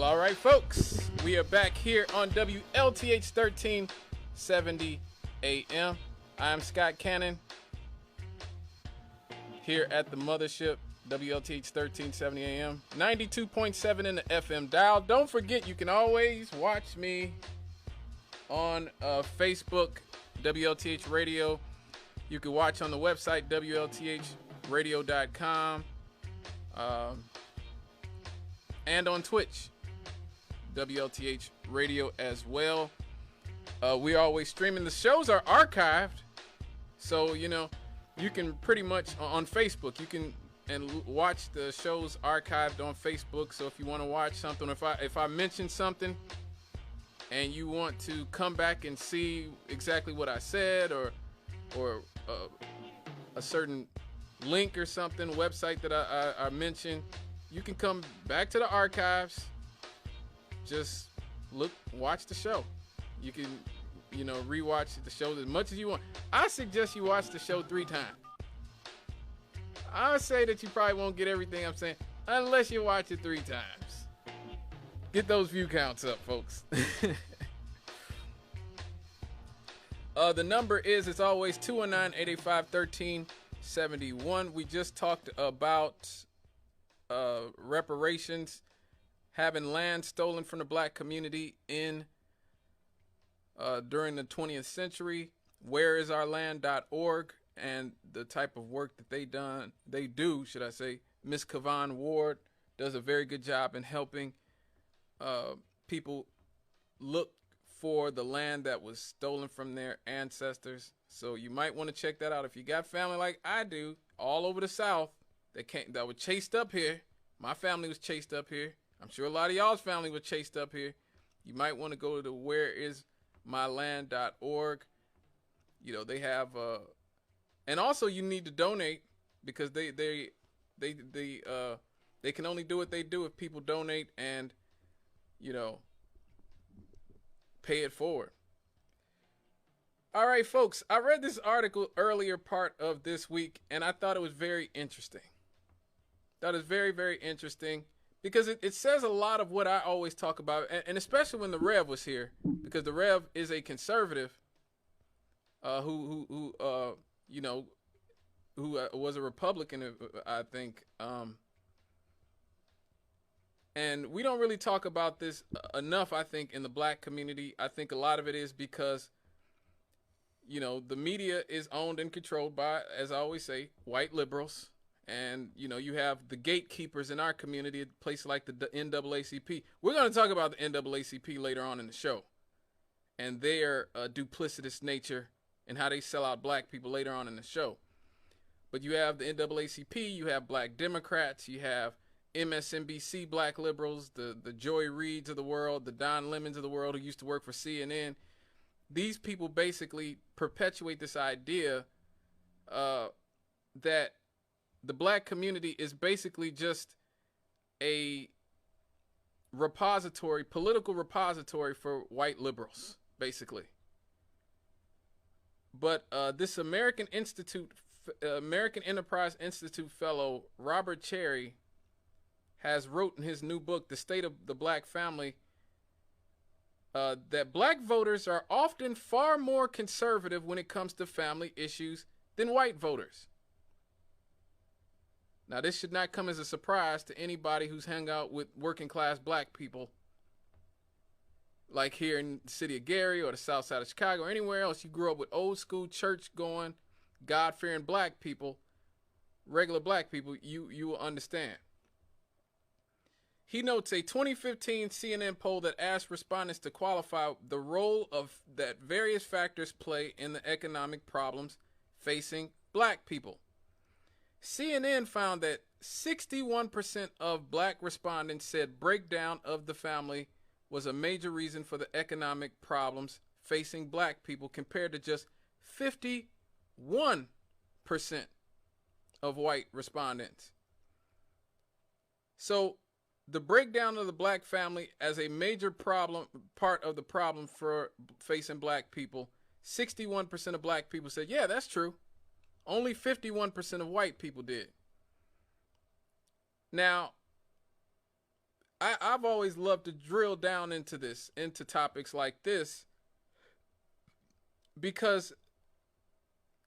All right, folks, we are back here on WLTH 1370 AM. I'm Scott Cannon here at the mothership, WLTH 1370 AM, 92.7 in the FM dial. Don't forget, you can always watch me on Facebook, WLTH Radio. You can watch on the website, WLTHradio.com, and on Twitch, WLTH Radio as well. We're always streaming. The shows are archived, so you can pretty much on Facebook. You can watch the shows archived on Facebook. So if you want to watch something, if I mention something, and you want to come back and see exactly what I said, or a certain link or something, website that I mentioned, you can come back to the archives. Just watch the show. You can, rewatch the show as much as you want. I suggest you watch the show 3 times. I would say that you probably won't get everything I'm saying unless you watch it 3 times. Get those view counts up, folks. The number is, it's always 219-885-1371. We just talked about reparations, having land stolen from the black community during the 20th century. WhereisOurland.org and the type of work that they do. Miss Kavan Ward does a very good job in helping people look for the land that was stolen from their ancestors. So you might want to check that out if you got family like I do all over the South that were chased up here. My family was chased up here. I'm sure a lot of y'all's family was chased up here. You might want to go to whereismyland.org. They have and also you need to donate, because they can only do what they do if people donate and pay it forward. All right, folks, I read this article earlier part of this week, and I thought it was very interesting. That is very, very interesting, because it says a lot of what I always talk about, and especially when the Rev was here, because the Rev is a conservative who was a Republican, I think. And we don't really talk about this enough, I think, in the black community. I think a lot of it is because, the media is owned and controlled by, as I always say, white liberals. And, you have the gatekeepers in our community at places like the NAACP. We're going to talk about the NAACP later on in the show and their duplicitous nature and how they sell out black people later on in the show. But you have the NAACP, you have black Democrats, you have MSNBC black liberals, the Joy Reids of the world, the Don Lemons of the world who used to work for CNN. These people basically perpetuate this idea that the black community is basically just a political repository for white liberals, basically. But this American Enterprise Institute fellow, Robert Cherry, has wrote in his new book, The State of the Black Family, that black voters are often far more conservative when it comes to family issues than white voters. Now, this should not come as a surprise to anybody who's hung out with working class black people, like here in the city of Gary or the south side of Chicago or anywhere else. You grew up with old school church going, God fearing black people, regular black people, you will understand. He notes a 2015 CNN poll that asked respondents to qualify the role that various factors play in the economic problems facing black people. CNN found that 61% of black respondents said breakdown of the family was a major reason for the economic problems facing black people, compared to just 51% of white respondents. So the breakdown of the black family as a major part of the problem for facing black people, 61% of black people said, yeah, that's true. Only 51% of white people did. Now, I've always loved to drill down into this, into topics like this, because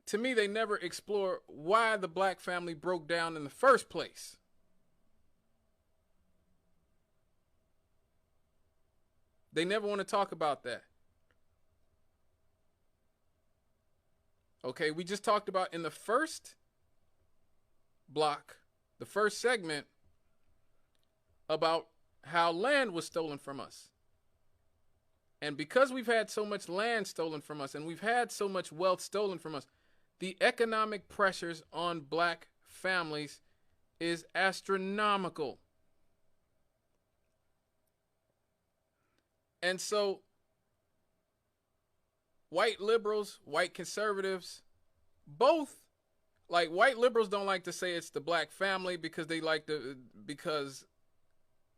to me, they never explore why the black family broke down in the first place. They never want to talk about that. Okay, we just talked about in the first block, the first segment, about how land was stolen from us. And because we've had so much land stolen from us and we've had so much wealth stolen from us, the economic pressures on black families is astronomical. And so white liberals, white conservatives, both, like, white liberals don't like to say it's the black family because because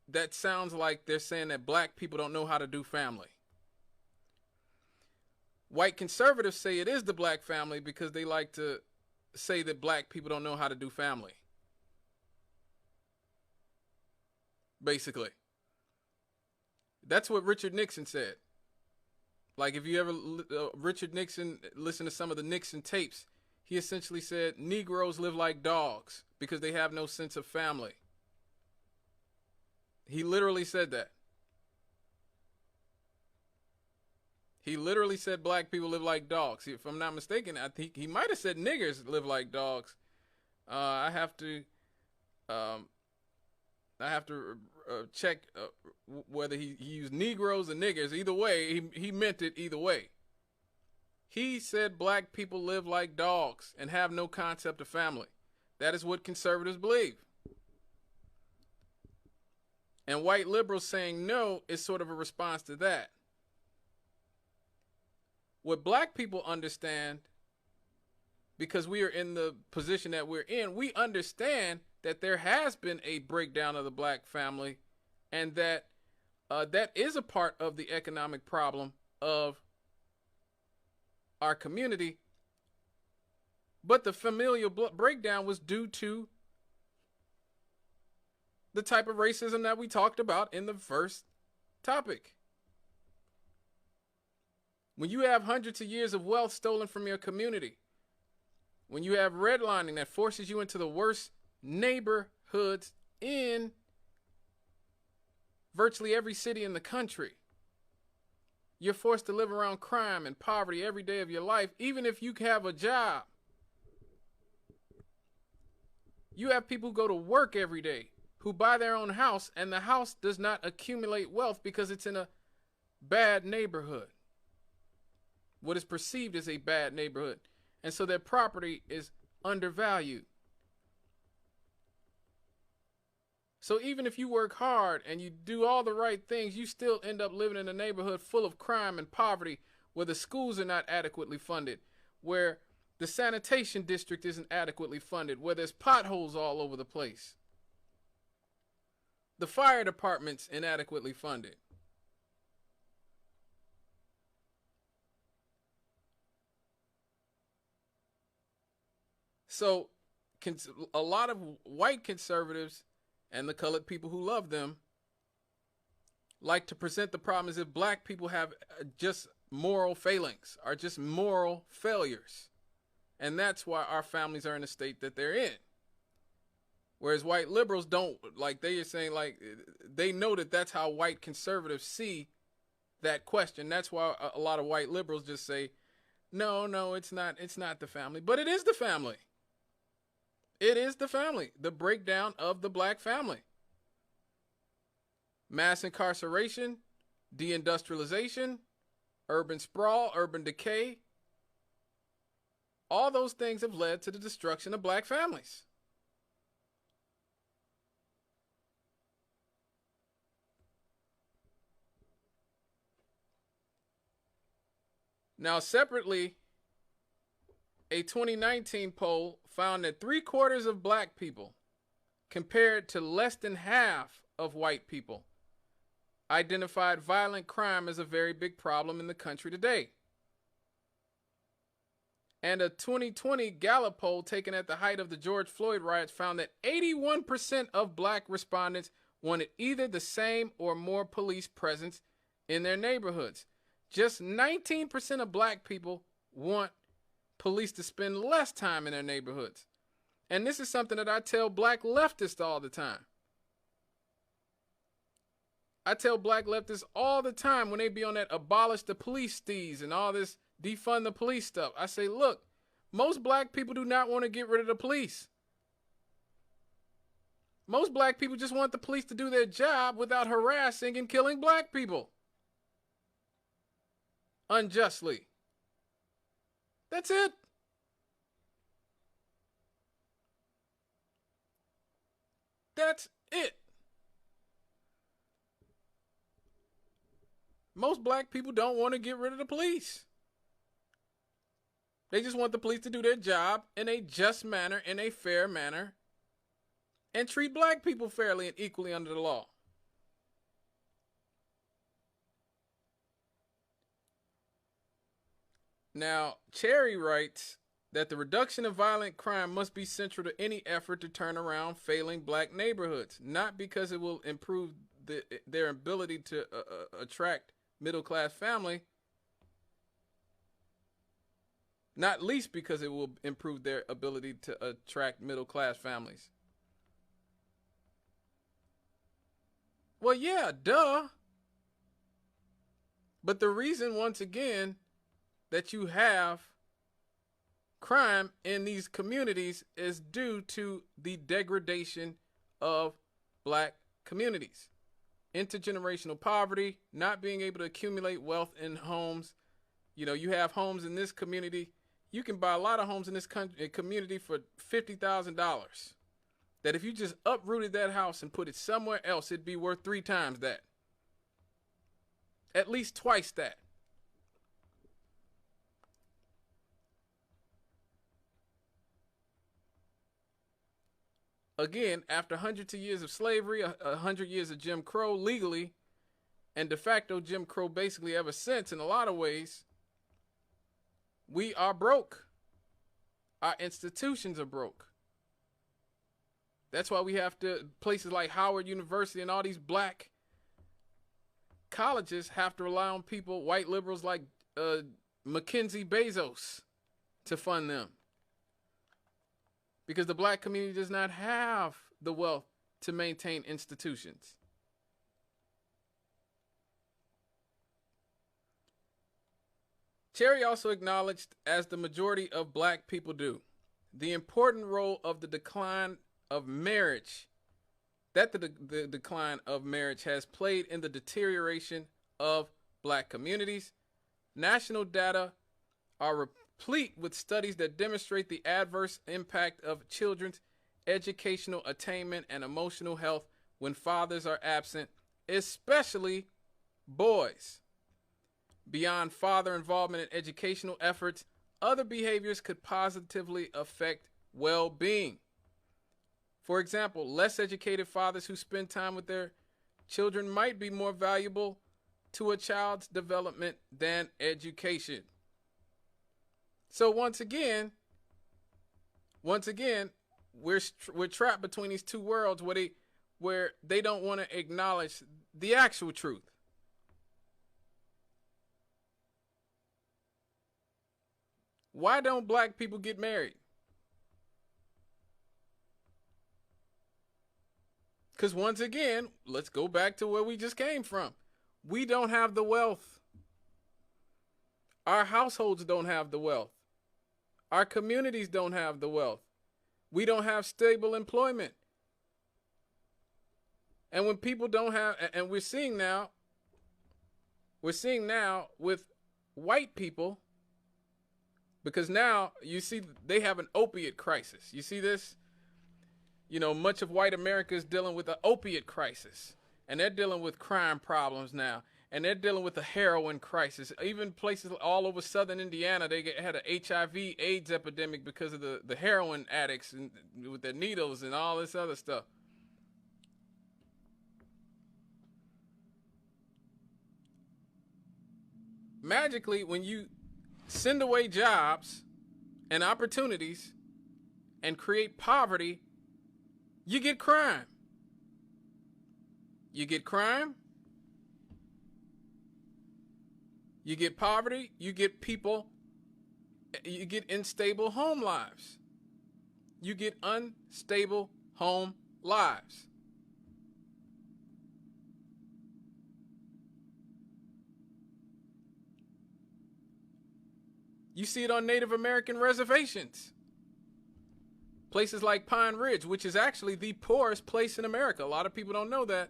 that sounds like they're saying that black people don't know how to do family. White conservatives say it is the black family because they like to say that black people don't know how to do family. Basically. That's what Richard Nixon said. Like, if you ever, Richard Nixon, listen to some of the Nixon tapes, he essentially said Negroes live like dogs because they have no sense of family. He literally said that. He literally said black people live like dogs. If I'm not mistaken, I think he might have said niggers live like dogs. I have to check whether he used Negroes or niggers. Either way, he meant it either way. He said black people live like dogs and have no concept of family. That is what conservatives believe. And white liberals saying no is sort of a response to that. What black people understand, because we are in the position that we're in, we understand that there has been a breakdown of the black family, and that that is a part of the economic problem of our community. But the familial breakdown was due to the type of racism that we talked about in the first topic. When you have hundreds of years of wealth stolen from your community, when you have redlining that forces you into the worst neighborhoods in virtually every city in the country, you're forced to live around crime and poverty every day of your life, even if you have a job. You have people who go to work every day who buy their own house, and the house does not accumulate wealth because it's in a bad neighborhood. What is perceived as a bad neighborhood. And so their property is undervalued. So even if you work hard and you do all the right things, you still end up living in a neighborhood full of crime and poverty, where the schools are not adequately funded, where the sanitation district isn't adequately funded, where there's potholes all over the place. The fire department's inadequately funded. So a lot of white conservatives and the colored people who love them like to present the problem as if black people have just moral failings, are just moral failures. And that's why our families are in the state that they're in. Whereas white liberals don't, like, they are saying, like, they know that that's how white conservatives see that question. That's why a lot of white liberals just say, no, it's not the family. But it is the family. It is the family, the breakdown of the black family. Mass incarceration, deindustrialization, urban sprawl, urban decay. All those things have led to the destruction of black families. Now, separately, a 2019 poll found that 3/4 of black people, compared to less than half of white people, identified violent crime as a very big problem in the country today. And a 2020 Gallup poll taken at the height of the George Floyd riots found that 81% of black respondents wanted either the same or more police presence in their neighborhoods. Just 19% of black people want police to spend less time in their neighborhoods. And this is something that I tell black leftists all the time. I tell black leftists all the time when they be on that abolish the police steez and all this defund the police stuff. I say, look, most black people do not want to get rid of the police. Most black people just want the police to do their job without harassing and killing black people unjustly. That's it. That's it. Most black people don't want to get rid of the police. They just want the police to do their job in a just manner, in a fair manner, and treat black people fairly and equally under the law. Now, Cherry writes that the reduction of violent crime must be central to any effort to turn around failing black neighborhoods, not because it will improve their ability to attract middle-class family, not least because it will improve their ability to attract middle-class families. Well, yeah, duh. But the reason, once again, that you have crime in these communities is due to the degradation of black communities. Intergenerational poverty, not being able to accumulate wealth in homes. You know, you have homes in this community. You can buy a lot of homes in this community for $50,000. That if you just uprooted that house and put it somewhere else, it'd be worth 3 times that. At least twice that. Again, after hundreds of years of slavery, 100 years of Jim Crow legally, and de facto Jim Crow basically ever since in a lot of ways, we are broke. Our institutions are broke. That's why we have to, places like Howard University and all these black colleges have to rely on people, white liberals like Mackenzie Bezos to fund them. Because the black community does not have the wealth to maintain institutions. Cherry also acknowledged, as the majority of black people do, the important role of the decline of marriage, that the decline of marriage has played in the deterioration of black communities. National data are replete with studies that demonstrate the adverse impact of children's educational attainment and emotional health when fathers are absent, especially boys. Beyond father involvement in educational efforts, other behaviors could positively affect well-being. For example, less educated fathers who spend time with their children might be more valuable to a child's development than education. So once again, we're trapped between these two worlds where they don't want to acknowledge the actual truth. Why don't black people get married? Because once again, let's go back to where we just came from. We don't have the wealth. Our households don't have the wealth. Our communities don't have the wealth. We don't have stable employment. And when people don't have, and we're seeing now with white people, because now you see they have an opiate crisis. You see this? You know, much of white America is dealing with an opiate crisis, and they're dealing with crime problems now, and they're dealing with a heroin crisis. Even places all over southern Indiana, they had an HIV/AIDS epidemic because of the heroin addicts and with their needles and all this other stuff. Magically, when you send away jobs and opportunities and create poverty, you get crime. You get crime, you get poverty, you get unstable home lives. You get unstable home lives. You see it on Native American reservations. Places like Pine Ridge, which is actually the poorest place in America. A lot of people don't know that.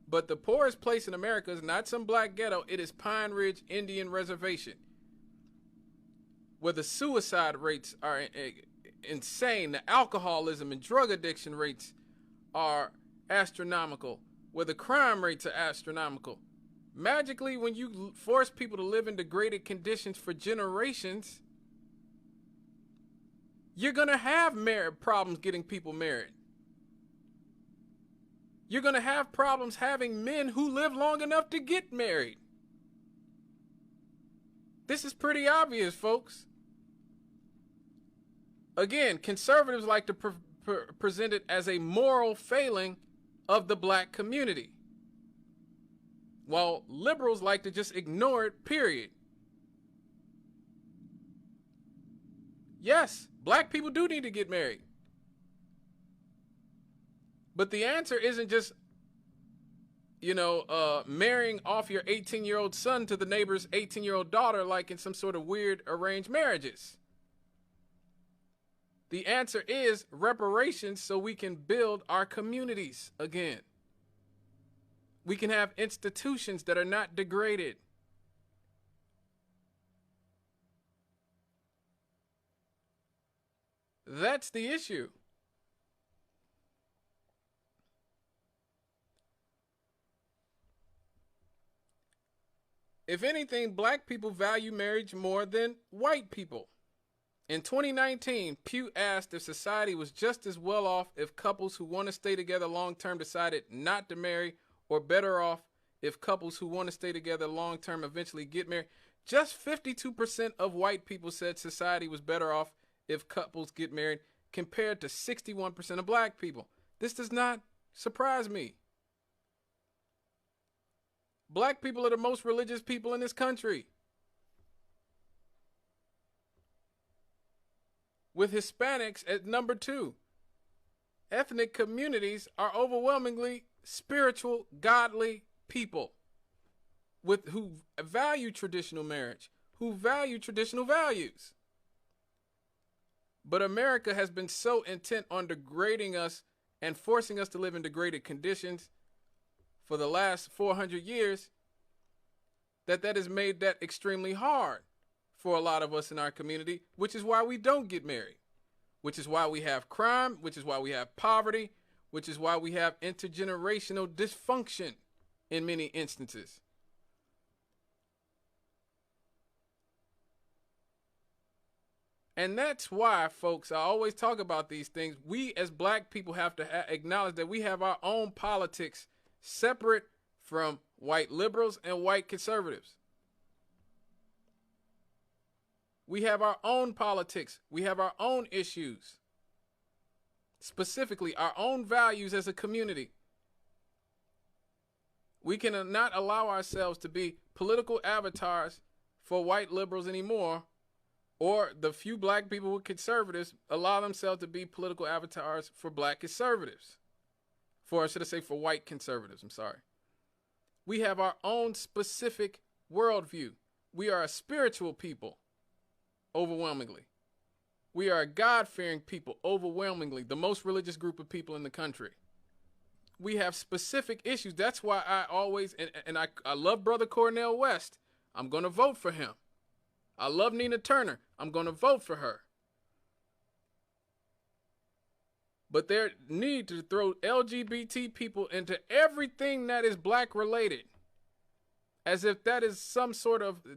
But the poorest place in America is not some black ghetto. It is Pine Ridge Indian Reservation, where the suicide rates are insane. The alcoholism and drug addiction rates are astronomical, where the crime rates are astronomical. Magically, when you force people to live in degraded conditions for generations, you're going to have problems getting people married. You're going to have problems having men who live long enough to get married. This is pretty obvious, folks. Again, conservatives like to present it as a moral failing of the black community, while liberals like to just ignore it, period. Yes, black people do need to get married. But the answer isn't just, marrying off your 18-year-old son to the neighbor's 18-year-old daughter like in some sort of weird arranged marriages. The answer is reparations so we can build our communities again. We can have institutions that are not degraded. That's the issue. If anything, black people value marriage more than white people. In 2019, Pew asked if society was just as well off if couples who want to stay together long term decided not to marry, or better off if couples who want to stay together long term eventually get married. Just 52% of white people said society was better off if couples get married, compared to 61% of black people. This does not surprise me. Black people are the most religious people in this country, with Hispanics at number 2. Ethnic communities are overwhelmingly spiritual, godly people who value traditional marriage, who value traditional values. But America has been so intent on degrading us and forcing us to live in degraded conditions for the last 400 years that has made that extremely hard for a lot of us in our community, which is why we don't get married, which is why we have crime, which is why we have poverty, which is why we have intergenerational dysfunction in many instances. And that's why, folks, I always talk about these things. We as black people have to acknowledge that we have our own politics separate from white liberals and white conservatives. We have our own politics. We have our own issues. Specifically, our own values as a community. We cannot allow ourselves to be political avatars for white liberals anymore, or the few black people with conservatives allow themselves to be political avatars for black conservatives. For white conservatives, I'm sorry. We have our own specific worldview. We are a spiritual people, overwhelmingly. We are a God-fearing people, overwhelmingly, the most religious group of people in the country. We have specific issues. That's why I always, I love Brother Cornel West. I'm going to vote for him. I love Nina Turner. I'm going to vote for her. But there need to throw LGBT people into everything that is black related, as if that is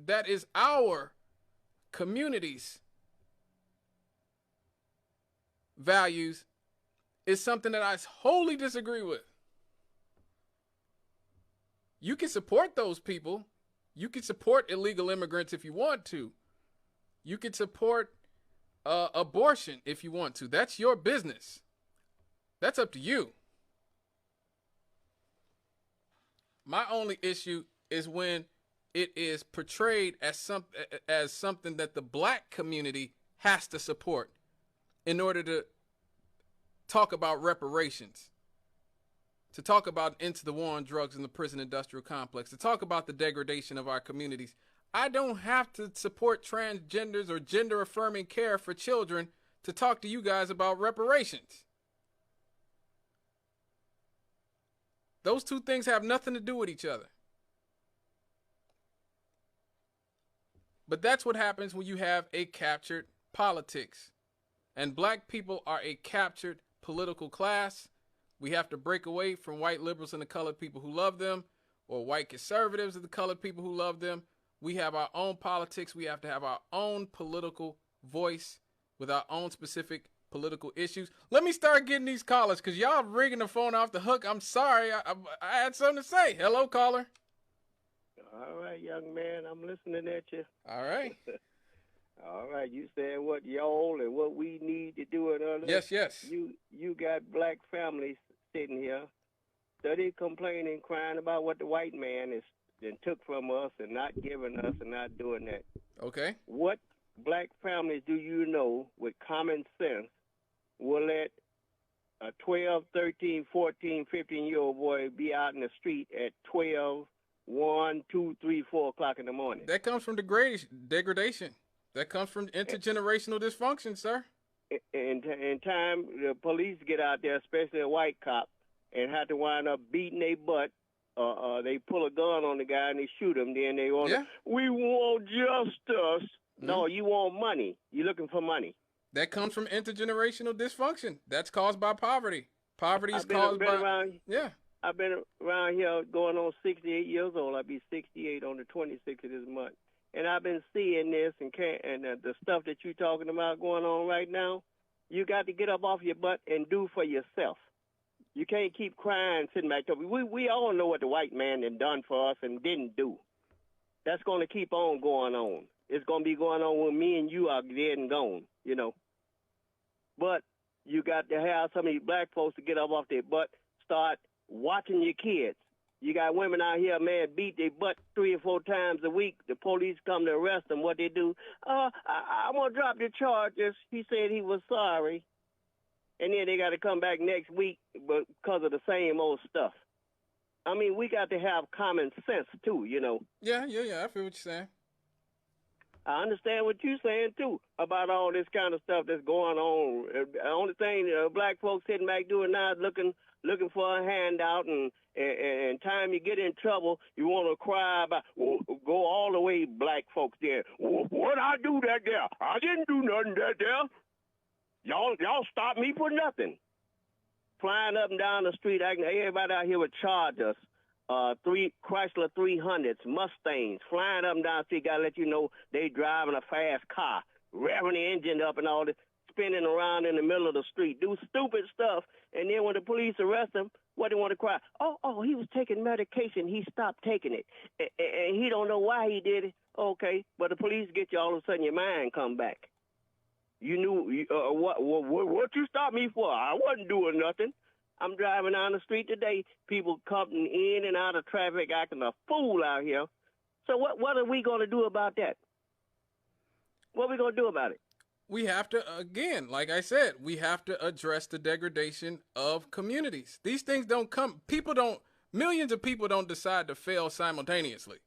that is our community's values, is something that I wholly disagree with. You can support those people. You can support illegal immigrants if you want to. You can support abortion if you want to. That's your business. That's up to you. My only issue is when it is portrayed as something that the black community has to support in order to talk about reparations, to talk about into the war on drugs in the prison industrial complex, to talk about the degradation of our communities. I don't have to support transgenders or gender affirming care for children to talk to you guys about reparations. Those two things have nothing to do with each other. But that's what happens when you have a captured politics. And black people are a captured political class. We have to break away from white liberals and the colored people who love them, or white conservatives and the colored people who love them. We have our own politics. We have to have our own political voice with our own specific political issues. Let me start getting these callers, because y'all rigging the phone off the hook. I'm sorry. I had something to say. Hello, caller. All right, young man. I'm listening at you. All right. All right. You said what y'all and what we need to do and all that. Yes. You got black families sitting here, study, complaining, crying about what the white man is and took from us and not giving us and not doing that. Okay. What black families do you know with common sense will let a 12, 13, 14, 15-year-old boy be out in the street at 12, 1, 2, 3, 4 o'clock in the morning? That comes from degradation. That comes from intergenerational dysfunction, sir. In time, the police get out there, especially a white cop, and have to wind up beating their butt. They pull a gun on the guy and they shoot him. Then they want we want justice. Mm-hmm. No, you want money. You're looking for money. That comes from intergenerational dysfunction. That's caused by poverty. Poverty is caused by... I've been around here going on 68 years old. I'll be 68 on the 26th of this month. And I've been seeing this and the stuff that you're talking about going on right now. You got to get up off your butt and do for yourself. You can't keep crying, sitting back. We all know what the white man had done for us and didn't do. That's going to keep on going on. It's going to be going on when me and you are dead and gone, you know. But you got to have some of these black folks to get up off their butt, start watching your kids. You got women out here, man, beat their butt 3 or 4 times a week. The police come to arrest them. What they do? I'm going to drop the charges. He said he was sorry. And then they got to come back next week because of the same old stuff. I mean, we got to have common sense, too, you know. Yeah. I feel what you're saying. I understand what you're saying, too, about all this kind of stuff that's going on. The only thing black folks sitting back doing now is looking for a handout, and time you get in trouble, you want to cry about, go all the way black folks there. What I do that there? I didn't do nothing that there. Y'all stopped me for nothing. Flying up and down the street, everybody out here would charge us. 3 Chrysler 300s, Mustangs, flying up and down the street. Got to let you know they driving a fast car, revving the engine up and all this, spinning around in the middle of the street, do stupid stuff. And then when the police arrest him, what they want to cry? Oh, he was taking medication. He stopped taking it. And he don't know why he did it. Okay, but the police get you, all of a sudden your mind come back. You knew, what you stopped me for? I wasn't doing nothing. I'm driving down the street today, people coming in and out of traffic acting a fool out here. So what are we going to do about that? What are we going to do about it? We have to, again, like I said, we have to address the degradation of communities. These things don't come, millions of people don't decide to fail simultaneously.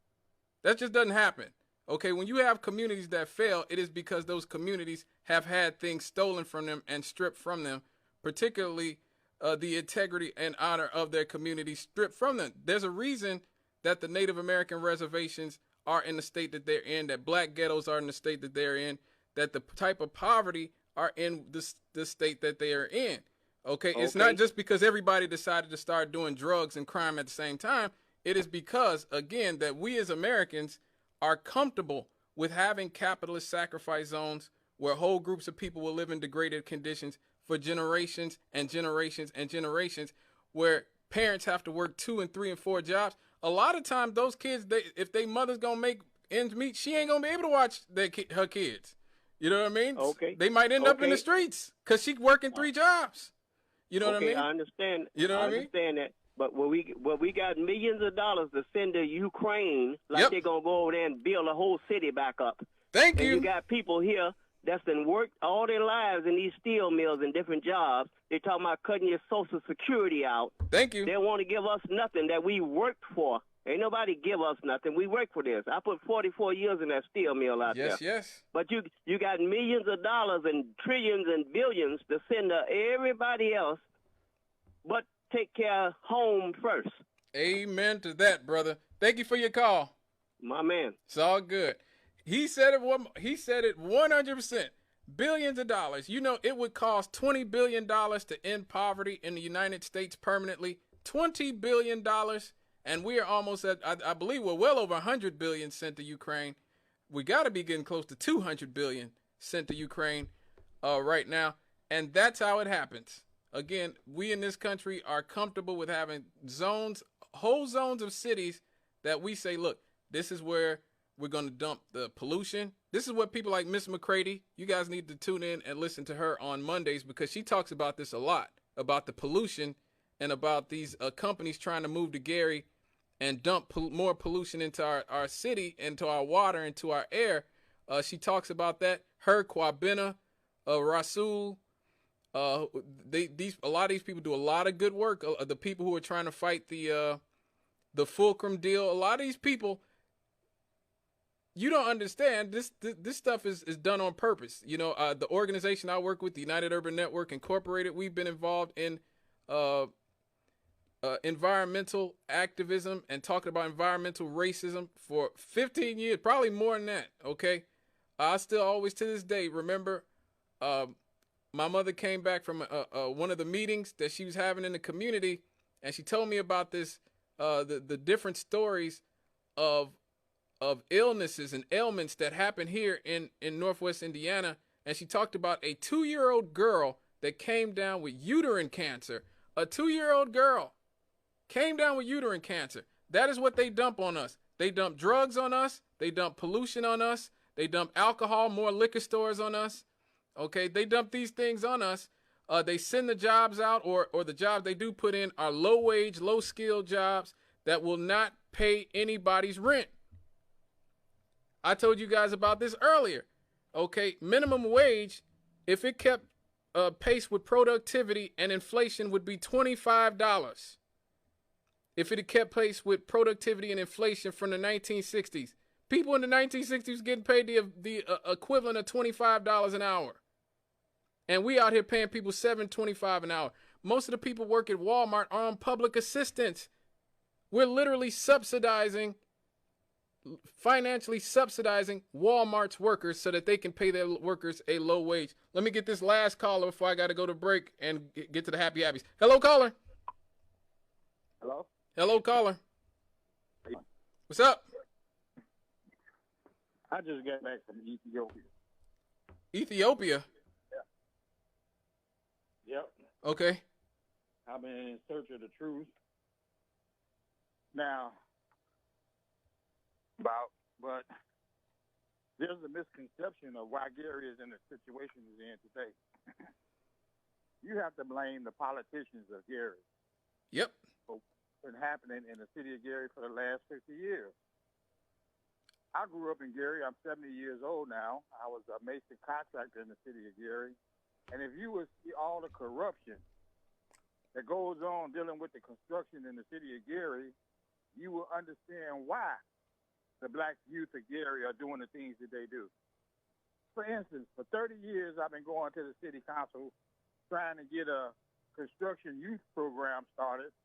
That just doesn't happen. Okay, when you have communities that fail, it is because those communities have had things stolen from them and stripped from them, particularly the integrity and honor of their community stripped from them. There's a reason that the Native American reservations are in the state that they're in, that black ghettos are in the state that they're in, that the type of poverty are in the state that they are in. Okay, it's not just because everybody decided to start doing drugs and crime at the same time. It is because, again, that we as Americans are comfortable with having capitalist sacrifice zones where whole groups of people will live in degraded conditions for generations and generations and generations, where parents have to work 2 and 3 and 4 jobs. A lot of times those kids, if they mother's going to make ends meet, she ain't going to be able to watch her kids. You know what I mean? Okay. They might end up in the streets because she's working 3 jobs. You know what I mean? I understand. You know what I mean? understand that. But we got millions of dollars to send to Ukraine, like they're gonna go over there and build a whole city back up. Thank and you. You got people here that's been worked all their lives in these steel mills and different jobs. They're talking about cutting your Social Security out. Thank you. They don't want to give us nothing that we worked for. Ain't nobody give us nothing. We work for this. I put 44 years in that steel mill out there. Yes. But you got millions of dollars and trillions and billions to send to everybody else, but take care of home first. Amen to that, brother. Thank you for your call. My man. It's all good. He said it 100%. Billions of dollars. You know, it would cost $20 billion to end poverty in the United States permanently. $20 billion. And we are almost at, I believe we're well over 100 billion sent to Ukraine. We got to be getting close to 200 billion sent to Ukraine right now. And that's how it happens. Again, we in this country are comfortable with having zones, whole zones of cities that we say, look, this is where we're going to dump the pollution. This is what people like Miss McCready, you guys need to tune in and listen to her on Mondays, because she talks about this a lot, about the pollution and about these companies trying to move to Gary and dump more pollution into our city, into our water, into our air. She talks about that. Her, Kwabena, Rasul, a lot of these people do a lot of good work. The people who are trying to fight the Fulcrum deal, a lot of these people, you don't understand, this stuff is done on purpose. You know, the organization I work with, the United Urban Network Incorporated, we've been involved in environmental activism and talking about environmental racism for 15 years, probably more than that. Okay. I still always to this day remember my mother came back from one of the meetings that she was having in the community, and she told me about this, the different stories of illnesses and ailments that happen here in Northwest Indiana. And she talked about a 2-year-old girl that came down with uterine cancer. A 2-year-old girl came down with uterine cancer. That is what they dump on us. They dump drugs on us. They dump pollution on us. They dump alcohol, more liquor stores on us. Okay, they dump these things on us. They send the jobs out, or the jobs they do put in are low-wage, low-skilled jobs that will not pay anybody's rent. I told you guys about this earlier. Okay, minimum wage, if it kept pace with productivity and inflation, would be $25. If it had kept pace with productivity and inflation from the 1960s. People in the 1960s getting paid the equivalent of $25 an hour. And we out here paying people $7.25 an hour. Most of the people work at Walmart are on public assistance. We're literally financially subsidizing Walmart's workers so that they can pay their workers a low wage. Let me get this last caller before I got to go to break and get to the happy happies. Hello, caller. Hello? Hello, caller. What's up? I just got back from Ethiopia. Ethiopia? Yep. Okay. I've been in search of the truth. Now, but there's a misconception of why Gary is in the situation he's in today. You have to blame the politicians of Gary. Yep. For what's been happening in the city of Gary for the last 50 years. I grew up in Gary. I'm 70 years old now. I was a mason contractor in the city of Gary. And if you would see all the corruption that goes on dealing with the construction in the city of Gary, you will understand why the black youth of Gary are doing the things that they do. For instance, for 30 years, I've been going to the city council trying to get a construction youth program started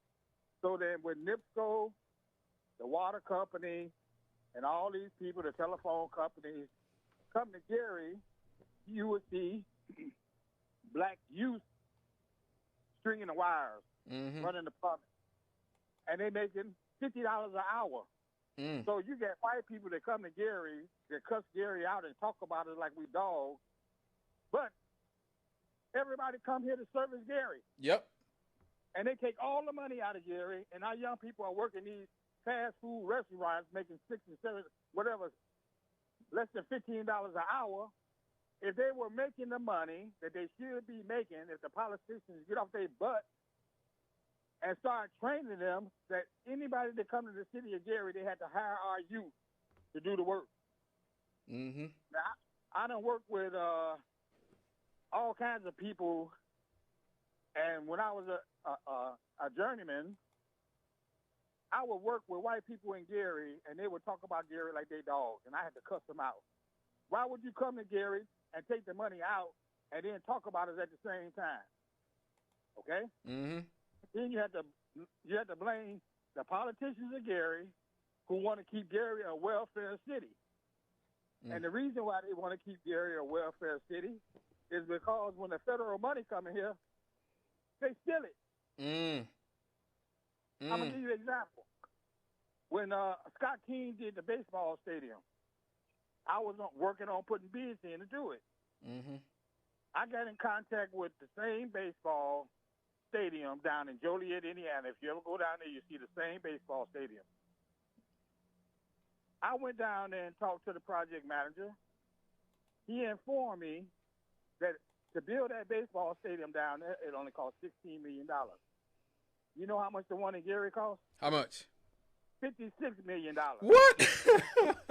so that when NIPSCO, the water company, and all these people, the telephone companies, come to Gary, you would see black youth stringing the wires, running the plumbing. And they making $50 an hour. So you got white people that come to Gary, that cuss Gary out and talk about it like we dogs. But everybody come here to service Gary. Yep. And they take all the money out of Gary, and our young people are working these fast food restaurants making $6 and $7, whatever, less than $15 an hour. If they were making the money that they should be making, if the politicians get off their butt and start training them that anybody that come to the city of Gary, they had to hire our youth to do the work. Mm-hmm. Now, I done worked with all kinds of people, and when I was a journeyman, I would work with white people in Gary, and they would talk about Gary like they dogs, and I had to cuss them out. Why would you come to Gary and take the money out and then talk about us at the same time? Okay? Mm-hmm. Then you have to blame the politicians of Gary who want to keep Gary a welfare city. Mm. And the reason why they want to keep Gary a welfare city is because when the federal money come in here, they steal it. Mm. I'm going to give you an example. When Scott King did the baseball stadium, I was working on putting bids in to do it. Mm-hmm. I got in contact with the same baseball stadium down in Joliet, Indiana. If you ever go down there, you see the same baseball stadium. I went down there and talked to the project manager. He informed me that to build that baseball stadium down there, it only cost $16 million. You know how much the one in Gary cost? How much? $56 million. What?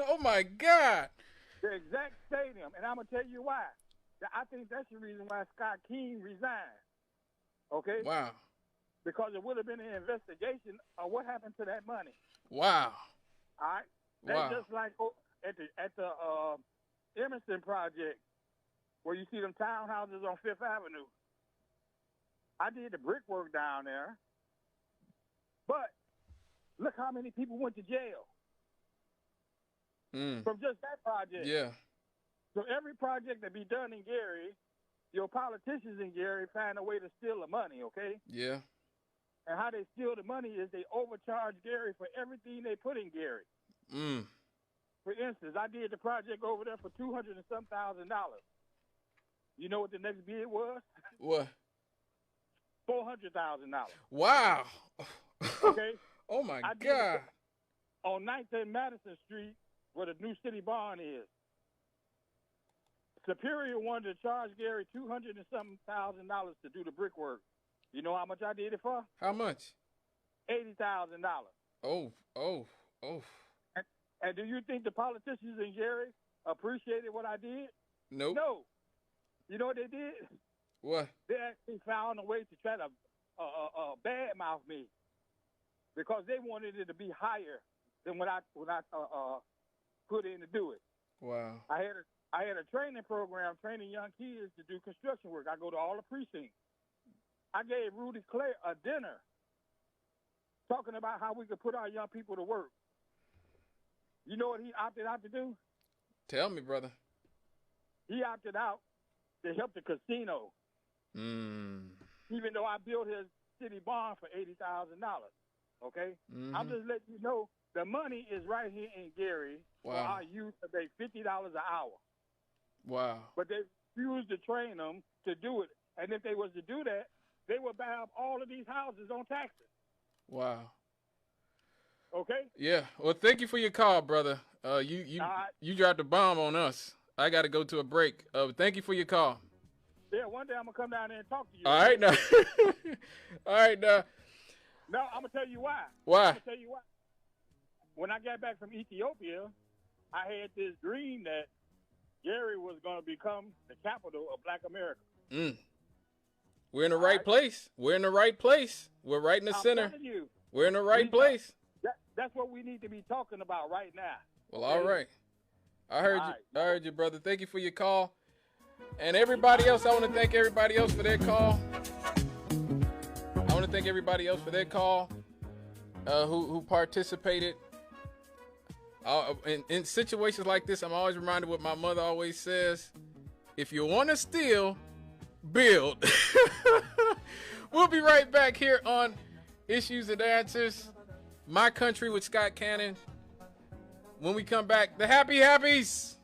Oh, my God. The exact stadium. And I'm going to tell you why. I think that's the reason why Scott King resigned. Okay? Wow. Because it would have been an investigation of what happened to that money. Wow. All right? That's just like at the Emerson project where you see them townhouses on Fifth Avenue. I did the brickwork down there. But look how many people went to jail from just that project. Yeah. So every project that be done in Gary, your politicians in Gary find a way to steal the money, okay? Yeah. And how they steal the money is they overcharge Gary for everything they put in Gary. Mm. For instance, I did the project over there for $200,000 and some thousand. You know what the next bid was? What? $400,000. Wow. Okay? Oh, my God. On 9th and Madison Street, where the new city barn is, Superior wanted to charge Gary $200,000 and some thousand to do the brickwork. You know how much I did it for? How much? $80,000. Oh. And do you think the politicians in Gary appreciated what I did? Nope. No. You know what they did? What? They actually found a way to try to badmouth me because they wanted it to be higher than what I put in to do it. Wow. I had a training program training young kids to do construction work. I go to all the precincts. I gave Rudy Clay a dinner talking about how we could put our young people to work. You know what he opted out to do? Tell me, brother. He opted out to help the casino. Even though I built his city barn for $80,000. Okay? Mm-hmm. I'm just letting you know the money is right here in Gary for our youth to make $50 an hour. Wow. But they refused to train them to do it. And if they was to do that, they would buy up all of these houses on taxes. Wow. Okay? Yeah. Well, thank you for your call, brother. You dropped a bomb on us. I got to go to a break. Thank you for your call. Yeah, one day I'm going to come down there and talk to you. All right, now. All right, now. No, I'm going to tell you why. Why? I'm going to tell you why. When I got back from Ethiopia, I had this dream that Gary was going to become the capital of Black America. We're in the right place. We're in the right place. We're right in the center. I'm telling you, we're in the right place. That's what we need to be talking about right now. Well, okay? All right. I heard you, brother. Thank you for your call. And everybody else, I want to thank everybody else for their call. Who participated. In situations like this, I'm always reminded what my mother always says. If you want to steal, build. We'll be right back here on Issues and Answers. My Country with Scott Cannon. When we come back, the Happy Happies.